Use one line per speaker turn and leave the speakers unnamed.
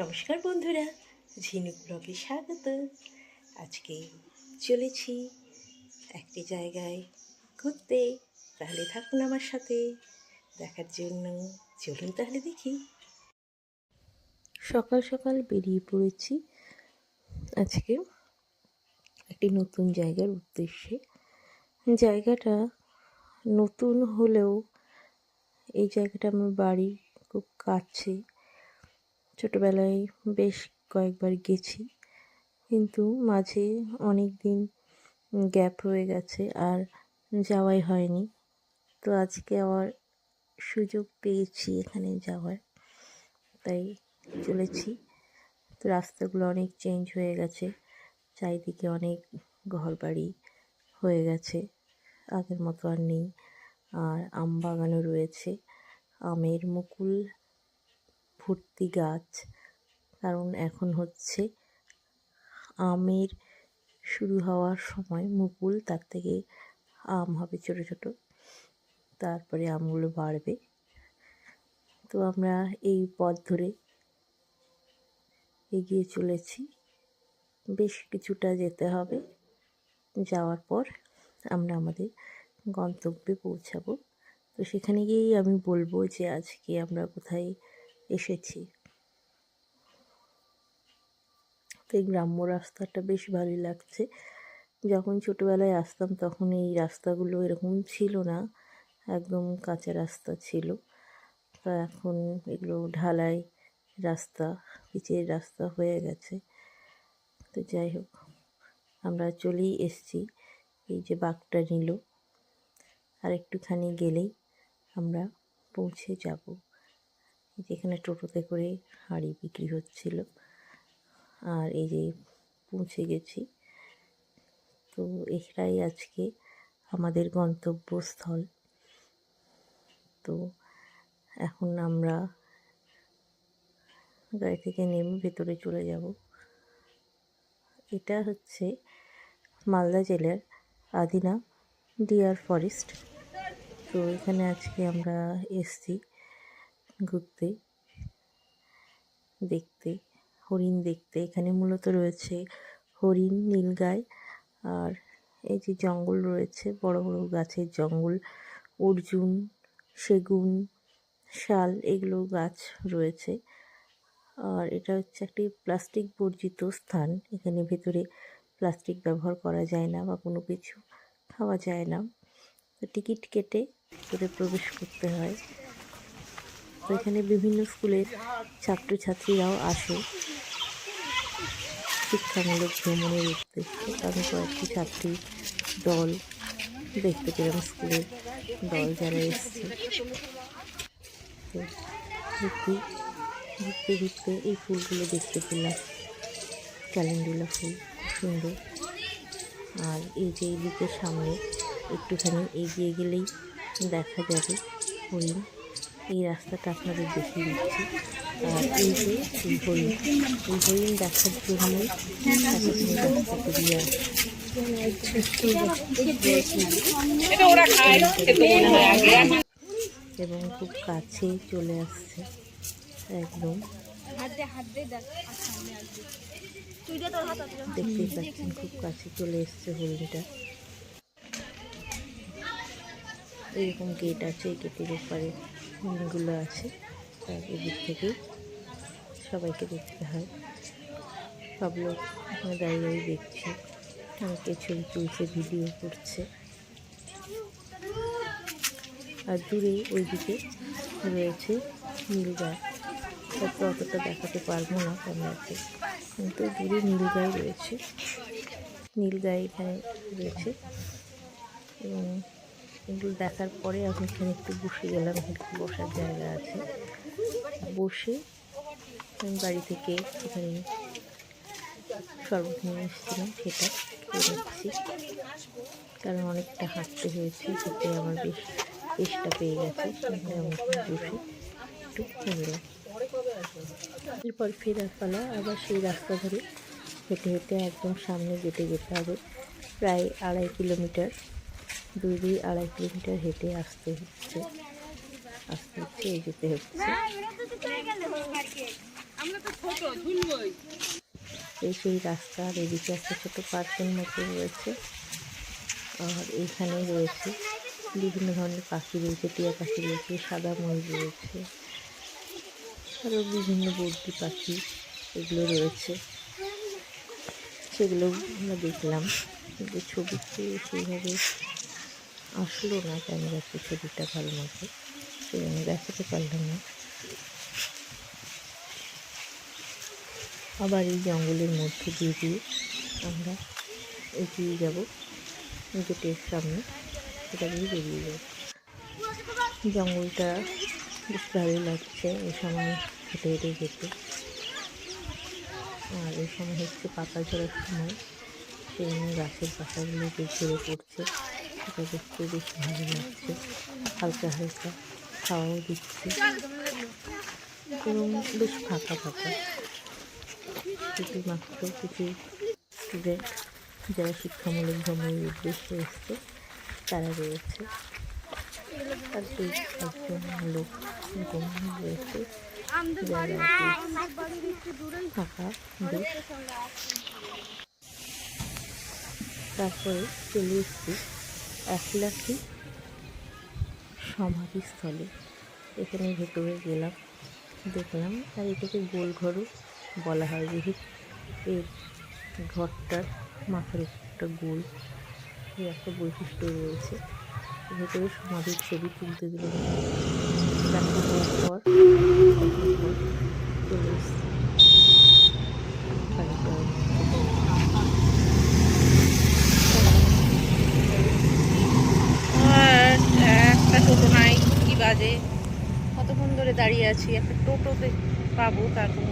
নমস্কার বন্ধুরা, ঝিনুক ব্লগে স্বাগত। আজকে চলেছি একটি জায়গায় ঘুরতে, তাহলে থাকুন আমার সাথে দেখার জন্য। চলুন তাহলে দেখি। সকাল সকাল বেরিয়ে পড়েছি আজকে একটি নতুন জায়গার উদ্দেশ্যে। জায়গাটা নতুন হলেও এই জায়গাটা আমার বাড়ি খুব কাছে। ছোটোবেলায় বেশ কয়েকবার গেছি, কিন্তু মাঝে অনেক দিন গ্যাপ হয়ে গেছে আর যাওয়াই হয়নি। তো আজকে আবার সুযোগ পেয়েছি এখানে যাওয়ার, তাই চলেছি। তো রাস্তাগুলো অনেক চেঞ্জ হয়ে গেছে, চারিদিকে অনেক ঘরবাড়ি হয়ে গেছে, আগের মতো আর নেই। আর আম বাগানও রয়েছে, আমের মুকুল ভর্তি গাছ, কারণ এখন হচ্ছে আমের শুরু হওয়ার সময় মুকুল, তার থেকে আম হবে ছোট ছোট, তারপরে আমগুলো বাড়বে। তো আমরা এই পথ ধরে এগিয়ে চলেছি, বেশ কিছুটা যেতে হবে। যাওয়ার পর আমরা আমাদের গন্তব্যে পৌঁছাবো। তো সেখানে গিয়েই আমি বলবো যে আজকে আমরা কোথায় এসেছি। তো এই গ্রাম্য রাস্তাটা বেশ ভালোই লাগছে। যখন ছোটোবেলায় আসতাম তখন এই রাস্তাগুলো এরকম ছিল না, একদম কাঁচা রাস্তা ছিল। তো এখন এগুলো ঢালাই রাস্তা, পিচের রাস্তা হয়ে গেছে। তো যাই হোক, আমরা চলেই এসেছি। এই যে বাঁকটা নিল, আর একটুখানি গেলেই আমরা পৌঁছে যাব। যেখানে টোটোতে করে হাঁড়ি বিক্রি হচ্ছিল, আর এই যে পৌঁছে গেছি। তো এটাই আজকে আমাদের গন্তব্যস্থল। তো এখন আমরা গাড়ি থেকে নেমে ভেতরে চলে যাব। এটা হচ্ছে মালদা জেলার আদিনা ডিয়ার ফরেস্ট। তো এখানে আজকে আমরা এসছি ঘুরতে, দেখতে, হরিণ দেখতে। এখানে মূলত রয়েছে হরিণ, নীলগাই, আর এই যে জঙ্গল রয়েছে, বড় বড় গাছের জঙ্গল, অর্জুন, সেগুন, শাল, এগুলো গাছ রয়েছে। আর এটা হচ্ছে একটি প্লাস্টিক বর্জিত স্থান। এখানে ভেতরে প্লাস্টিক ব্যবহার করা যায় না বা কোনো কিছু খাওয়া যায় না। তো টিকিট কেটে ভেতরে প্রবেশ করতে হয়। তো এখানে বিভিন্ন স্কুলের ছাত্রছাত্রীরাও আসে শিক্ষামূলক ভ্রমণের উদ্দেশ্যে। আমি কয়েকটি ছাত্রী দল দেখতে পেলাম, স্কুলের দল যারা এসছে। তো ঘুরতে ঘুরতে ঘুরতে এই ফুলগুলো দেখতে পেলাম, ক্যালেন্ডুলা ফুল, খুব সুন্দর। আর এই যে এই দিকের সামনে একটুখানি এগিয়ে গেলেই দেখা যাবে হরিণ। এই রাস্তাটা আপনাদের দেখিয়ে দিচ্ছি। আর এই যে এই হরিণ দেখার জন্যই এতখানি রাস্তা পেরিয়ে আসে। এবং খুব কাছে চলে আসছে একদম, দেখতেই পাচ্ছেন খুব কাছে চলে এসছে হরিণটা। এরকম গেট আছে, এই গেটের ওপারে হরিণগুলো আছে, তার এদিক থেকে সবাইকে দেখতে হয়। সব লোক এখানে দাঁড়িয়ে দাঁড়িয়ে দেখছে, অনেকে ছবি তুলছে, ভিডিও করছে। আর দূরে ওইদিকে রয়েছে নীলগাই, হয়তো অতটা দেখাতে পারবো না ক্যামেরাতে, কিন্তু দূরে নীলগাই রয়েছে। নীলগাই এখানে রয়েছে, এবং এগুলো দেখার পরে আমি এখানে একটু বসে গেলাম। একটু বসার জায়গা আছে, বসে আমি বাড়ি থেকে এখানে শরবত নিয়ে এসেছিলাম, সেটা খেয়ে নিচ্ছি। কারণ অনেকটা হাঁটতে হয়েছে, সেটা আমার বেশ তেষ্টা পেয়ে গেছে, সেখানে আমি বসে একটু খেয়ে নিলাম। এরপর ফেরার পালা, আবার সেই রাস্তা ধরে হেঁটে হেঁটে একদম সামনে গেটে যেতে হবে। প্রায় 2.5 কিলোমিটার, 2.5 কিলোমিটার হেঁটে আসতে হচ্ছে, এই যেতে হচ্ছে। এই সেই রাস্তা, আর এদিকে একটা ছোটো পার্কের মতো রয়েছে। আর এখানে রয়েছে বিভিন্ন ধরনের পাখি রয়েছে, টিয়া পাখি রয়েছে, সাদা ময়ূর রয়েছে, আরও বিভিন্ন বদ্রি পাখি এগুলো রয়েছে। সেগুলো আমরা দেখলাম, কিন্তু ছবিতে সেইভাবে আসলো না ক্যামেরাতে ছবিটা ভালো মতো, সেই জন্য দেখাতে পারলাম না। আবার এই জঙ্গলের মধ্যে দিয়ে আমরা এগিয়ে যাব গেটের সামনে, সেটা দিয়ে বেরিয়ে যাব। জঙ্গলটা বেশ ভালোই লাগছে এই সময় হেঁটে হেঁটে যেতে। আর এই সময় হচ্ছে পাতা ঝরার সময়, সেই জন্য গাছের পাতাগুলো যে ঝরে পড়ছে, সেটা দেখতে বেশ ভালো লাগছে। হালকা হালকা খাওয়াও দিচ্ছে এবং বেশ ফাঁকা ফাঁকা। শুধুমাত্র কিছু স্টুডেন্ট যারা শিক্ষামূলক ভ্রমণের উদ্দেশ্যে এসছে তারা রয়েছে, আর বেশ একজন লোক রয়েছে যারা ফাঁকা বেশ। তারপরে চলে এসছি একলাখি সমাধিস্থলে। এখানে ভেতরে গেলাম, দেখলাম। আর এটাকে গোলঘরও বলা হয়, যেহেতু এর ঘরটার মাথার একটা গোল, এই একটা বৈশিষ্ট্য রয়েছে। ভেতরে সমাধির ছবি তুলতে দিল না, দেখার পর চলে এসছি একটা টোটো নাই, কি বাজে, কতক্ষণ ধরে দাঁড়িয়ে আছি, একটা টোটোতে পাবো তারপর